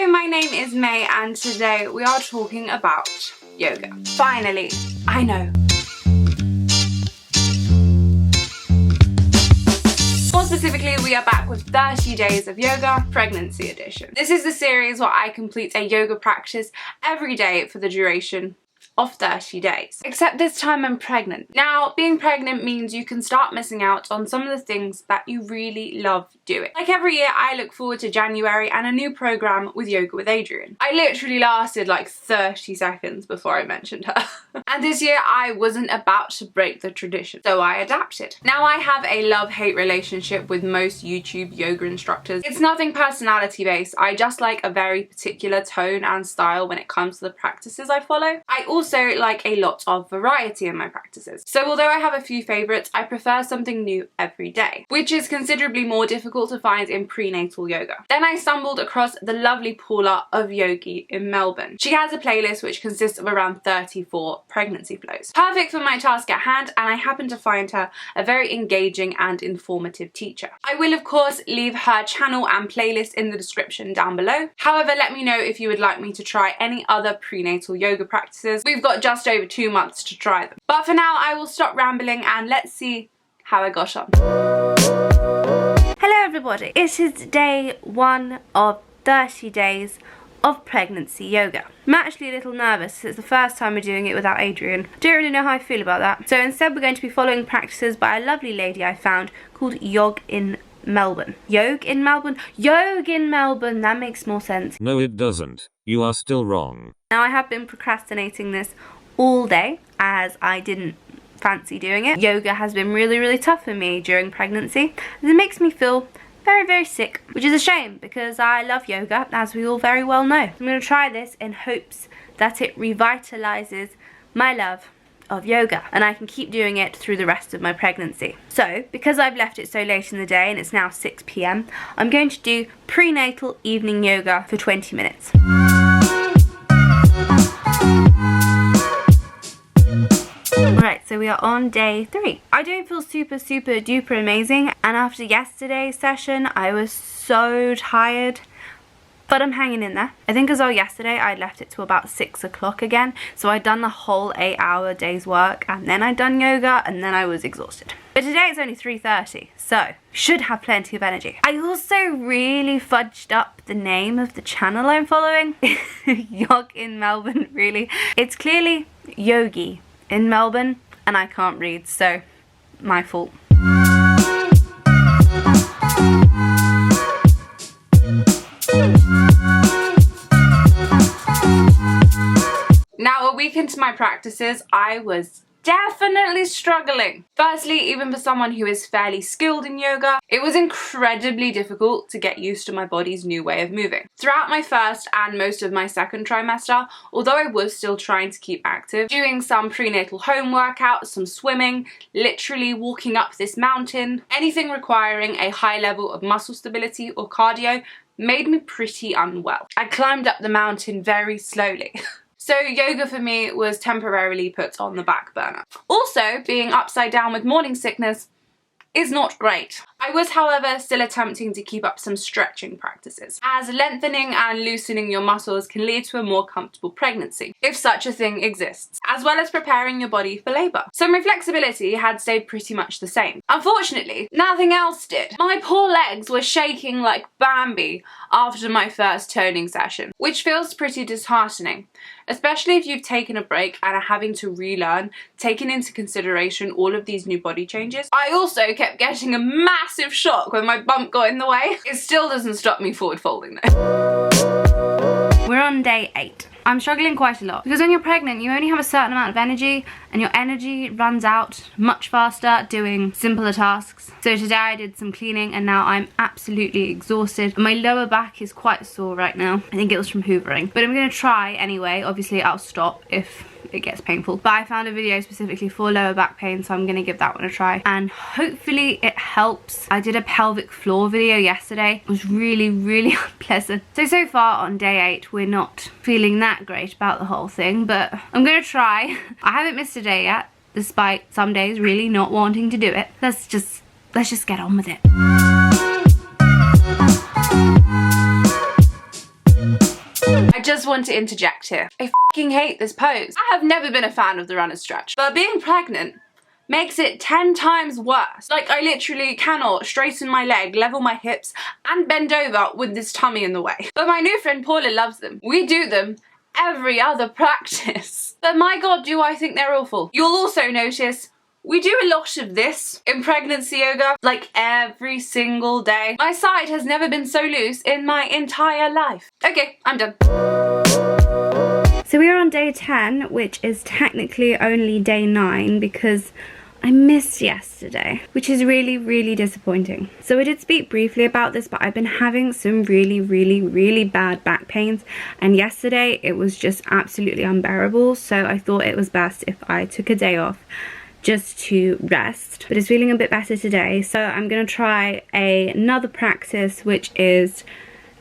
Hello, my name is May and today we are talking about yoga. Finally, I know. More specifically, we are back with 30 Days of Yoga, Pregnancy Edition. This is the series where I complete a yoga practice every day for the duration of 30 days. Except this time I'm pregnant. Now, being pregnant means you can start missing out on some of the things that you really love doing. Like every year, I look forward to January and a new program with Yoga with Adriene. I literally lasted like 30 seconds before I mentioned her. And this year, I wasn't about to break the tradition, so I adapted. Now, I have a love-hate relationship with most YouTube yoga instructors. It's nothing personality-based. I just like a very particular tone and style when it comes to the practices I follow. I also like a lot of variety in my practices. So although I have a few favourites, I prefer something new every day, which is considerably more difficult to find in prenatal yoga. Then I stumbled across the lovely Paula of Yogi in Melbourne. She has a playlist which consists of around 34 pregnancy flows. Perfect for my task at hand, and I happen to find her a very engaging and informative teacher. I will of course leave her channel and playlist in the description down below. However, let me know if you would like me to try any other prenatal yoga practices. We've got just over 2 months to try them. But for now, I will stop rambling and let's see how I got on. Hello everybody, it is day 1 of 30 days of pregnancy yoga. I'm actually a little nervous. It's the first time we're doing it without Adriene. I don't really know how I feel about that. So instead we're going to be following practices by a lovely lady I found called Yog in Melbourne. Yog in Melbourne? Yog in Melbourne, that makes more sense. No, it doesn't. You are still wrong. Now, I have been procrastinating this all day as I didn't fancy doing it. Yoga has been really tough for me during pregnancy, and it makes me feel very sick, which is a shame because I love yoga, as we all very well know. I'm going to try this in hopes that it revitalizes my love of yoga and I can keep doing it through the rest of my pregnancy. So, because I've left it so late in the day and it's now 6 p.m, I'm going to do prenatal evening yoga for 20 minutes. Right, so we are on day 3. I don't feel super duper amazing, and after yesterday's session I was so tired, but I'm hanging in there. I think as well yesterday I left it to about 6 o'clock again, so I'd done the whole 8-hour day's work and then I'd done yoga and then I was exhausted. But today it's only 3:30, so should have plenty of energy. I also really fudged up the name of the channel I'm following. Yog in Melbourne, really. It's clearly Yogi in Melbourne, and I can't read, so my fault. Now, a week into my practices, I was definitely struggling. Firstly, even for someone who is fairly skilled in yoga, it was incredibly difficult to get used to my body's new way of moving. Throughout my first and most of my second trimester, although I was still trying to keep active, doing some prenatal home workouts, some swimming, literally walking up this mountain, anything requiring a high level of muscle stability or cardio made me pretty unwell. I climbed up the mountain very slowly. So yoga for me was temporarily put on the back burner. Also, being upside down with morning sickness is not great. I was, however, still attempting to keep up some stretching practices, as lengthening and loosening your muscles can lead to a more comfortable pregnancy, if such a thing exists, as well as preparing your body for labour. So my flexibility had stayed pretty much the same. Unfortunately, nothing else did. My poor legs were shaking like Bambi after my first toning session, which feels pretty disheartening, especially if you've taken a break and are having to relearn, taking into consideration all of these new body changes. I also kept getting a massive shock when my bump got in the way. It still doesn't stop me forward folding though. We're on day 8. I'm struggling quite a lot because when you're pregnant you only have a certain amount of energy and your energy runs out much faster doing simpler tasks. So today I did some cleaning and now I'm absolutely exhausted. My lower back is quite sore right now. I think it was from hoovering, but I'm going to try anyway. Obviously I'll stop if it gets painful, but I found a video specifically for lower back pain, so I'm going to give that one a try and hopefully it helps. I did a pelvic floor video yesterday. It was really unpleasant. So far on day 8 we're not feeling that great about the whole thing, but I'm going to try. I haven't missed a day yet, despite some days really not wanting to do it. Let's just get on with it. I just want to interject here. I fucking hate this pose. I have never been a fan of the runner's stretch, but being pregnant makes it 10 times worse. Like, I literally cannot straighten my leg, level my hips, and bend over with this tummy in the way. But my new friend Paula loves them. We do them every other practice. But my god, do I think they're awful. You'll also notice we do a lot of this in pregnancy yoga, like every single day. My side has never been so loose in my entire life. Okay, I'm done. So we are on day 10, which is technically only day 9 because I missed yesterday, which is really, really disappointing. So I did speak briefly about this, but I've been having some really bad back pains, and yesterday it was just absolutely unbearable, so I thought it was best if I took a day off just to rest. But it's feeling a bit better today, so I'm gonna try another practice which is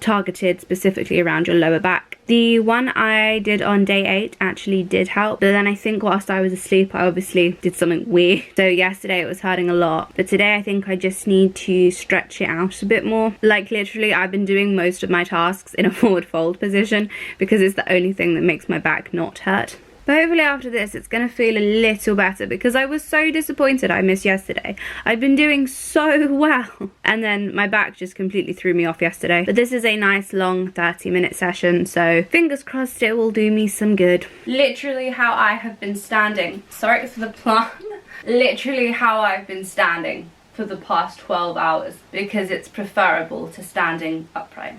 targeted specifically around your lower back. The one I did on day 8 actually did help, but then I think whilst I was asleep I obviously did something weird, so yesterday it was hurting a lot. But today I think I just need to stretch it out a bit more. Like, literally I've been doing most of my tasks in a forward fold position because it's the only thing that makes my back not hurt. But hopefully after this it's going to feel a little better, because I was so disappointed I missed yesterday. I'd been doing so well, and then my back just completely threw me off yesterday. But this is a nice long 30-minute session, so fingers crossed it will do me some good. Literally how I have been standing. Sorry for the pun. Literally how I've been standing for the past 12 hours, because it's preferable to standing upright.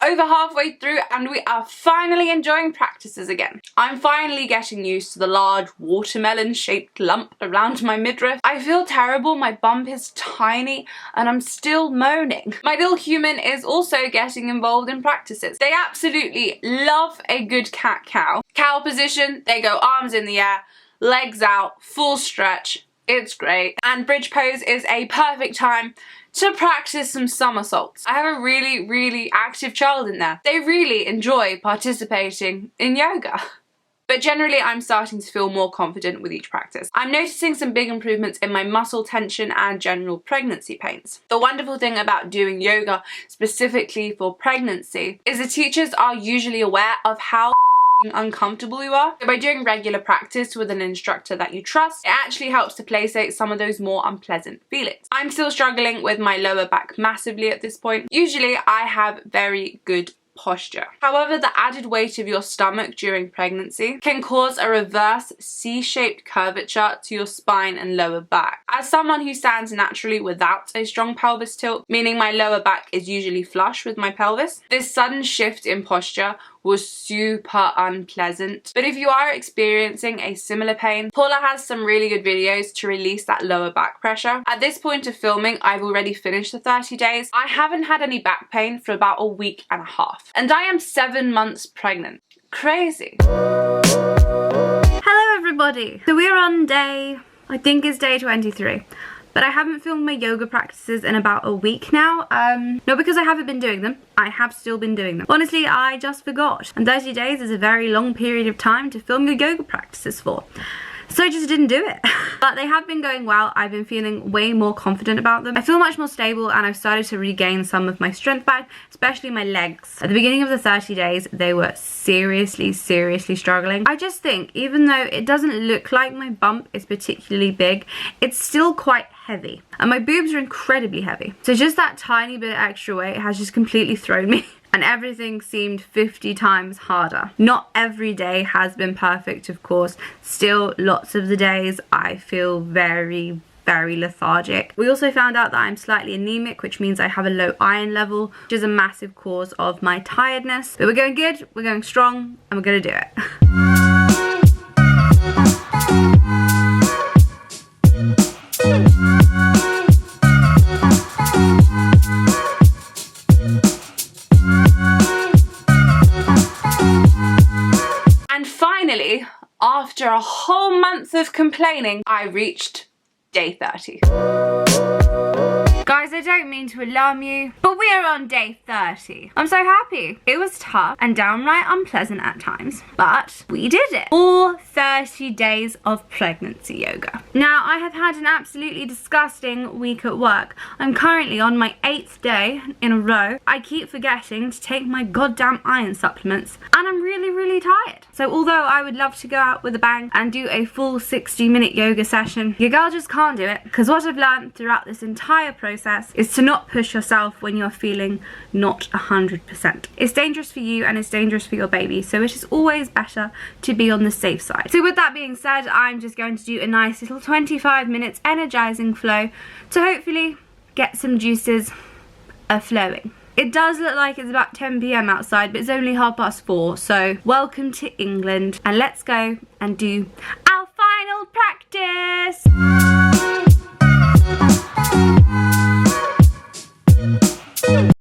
Over halfway through and we are finally enjoying practices again. I'm finally getting used to the large watermelon shaped lump around my midriff. I feel terrible, my bump is tiny and I'm still moaning. My little human is also getting involved in practices. They absolutely love a good cat-cow. Cow position, they go arms in the air, legs out, full stretch. It's great. And bridge pose is a perfect time to practice some somersaults. I have a really active child in there. They really enjoy participating in yoga. But generally I'm starting to feel more confident with each practice. I'm noticing some big improvements in my muscle tension and general pregnancy pains. The wonderful thing about doing yoga specifically for pregnancy is the teachers are usually aware of how uncomfortable you are. So by doing regular practice with an instructor that you trust, it actually helps to placate some of those more unpleasant feelings. I'm still struggling with my lower back massively at this point. Usually I have very good posture. However, the added weight of your stomach during pregnancy can cause a reverse C-shaped curvature to your spine and lower back. As someone who stands naturally without a strong pelvis tilt, meaning my lower back is usually flush with my pelvis, this sudden shift in posture was super unpleasant. But if you are experiencing a similar pain, Paula has some really good videos to release that lower back pressure. At this point of filming, I've already finished the 30 days. I haven't had any back pain for about a week and a half. And I am 7 months pregnant. Crazy. Hello everybody. So we're on day, I think it's day 23. But I haven't filmed my yoga practices in about a week now. Not because I haven't been doing them. I have still been doing them. Honestly, I just forgot. And 30 days is a very long period of time to film your yoga practices for. So I just didn't do it. But they have been going well. I've been feeling way more confident about them. I feel much more stable and I've started to regain some of my strength back, especially my legs. At the beginning of the 30 days, they were seriously struggling. I just think, even though it doesn't look like my bump is particularly big, it's still quite heavy. And my boobs are incredibly heavy. So just that tiny bit of extra weight has just completely thrown me. And everything seemed 50 times harder. Not every day has been perfect, of course. Still, lots of the days I feel very lethargic. We also found out that I'm slightly anemic, which means I have a low iron level, which is a massive cause of my tiredness. But we're going good, we're going strong, and we're gonna do it. Finally, after a whole month of complaining, I reached day 30. Guys, I don't mean to alarm you, but we are on day 30. I'm so happy. It was tough and downright unpleasant at times, but we did it. All 30 days of pregnancy yoga. Now, I have had an absolutely disgusting week at work. I'm currently on my 8th day in a row. I keep forgetting to take my goddamn iron supplements, and I'm really, really tired. So although I would love to go out with a bang and do a full 60-minute yoga session, your girl just can't do it, because what I've learned throughout this entire process is to not push yourself when you're feeling not 100%. It's dangerous for you and it's dangerous for your baby, so it is always better to be on the safe side. So with that being said, I'm just going to do a nice little 25 minutes energizing flow to hopefully get some juices flowing. It does look like it's about 10 p.m. outside, but it's only 4:30, so welcome to England, and let's go and do our final practice.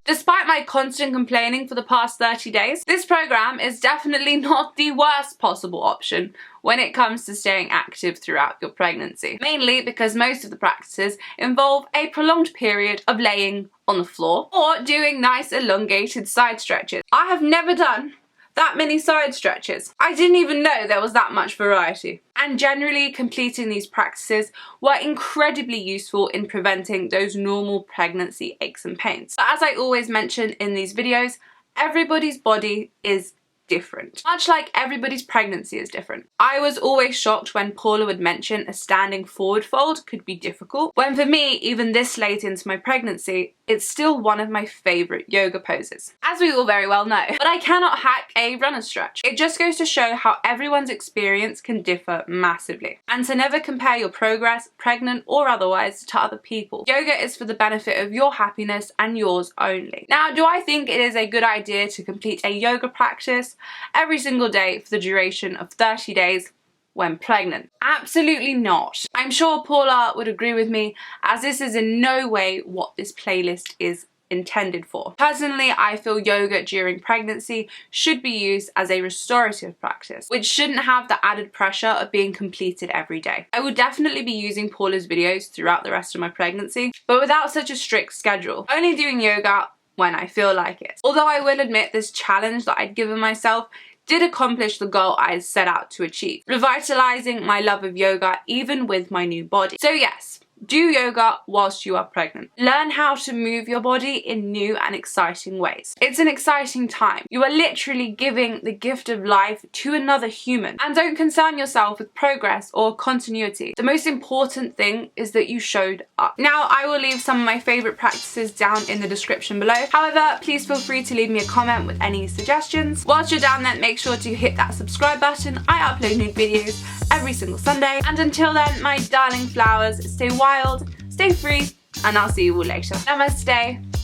Despite my constant complaining for the past 30 days, this program is definitely not the worst possible option when it comes to staying active throughout your pregnancy. Mainly because most of the practices involve a prolonged period of laying on the floor or doing nice elongated side stretches. I have never done that many side stretches. I didn't even know there was that much variety. And generally, completing these practices were incredibly useful in preventing those normal pregnancy aches and pains. But as I always mention in these videos, everybody's body is different. Much like everybody's pregnancy is different. I was always shocked when Paula would mention a standing forward fold could be difficult, when for me, even this late into my pregnancy, it's still one of my favourite yoga poses, as we all very well know. But I cannot hack a runner stretch. It just goes to show how everyone's experience can differ massively, and to never compare your progress, pregnant or otherwise, to other people. Yoga is for the benefit of your happiness and yours only. Now, do I think it is a good idea to complete a yoga practice every single day for the duration of 30 days when pregnant? Absolutely not. I'm sure Paula would agree with me, as this is in no way what this playlist is intended for. Personally, I feel yoga during pregnancy should be used as a restorative practice, which shouldn't have the added pressure of being completed every day. I will definitely be using Paula's videos throughout the rest of my pregnancy, but without such a strict schedule. Only doing yoga when I feel like it. Although I will admit this challenge that I'd given myself did accomplish the goal I set out to achieve, revitalizing my love of yoga even with my new body. So yes, do yoga whilst you are pregnant. Learn how to move your body in new and exciting ways. It's an exciting time. You are literally giving the gift of life to another human. And don't concern yourself with progress or continuity. The most important thing is that you showed up. Now, I will leave some of my favourite practices down in the description below. However, please feel free to leave me a comment with any suggestions. Whilst you're down there, make sure to hit that subscribe button. I upload new videos every single Sunday. And until then, my darling flowers, stay wild, stay free, and I'll see you all later. Namaste.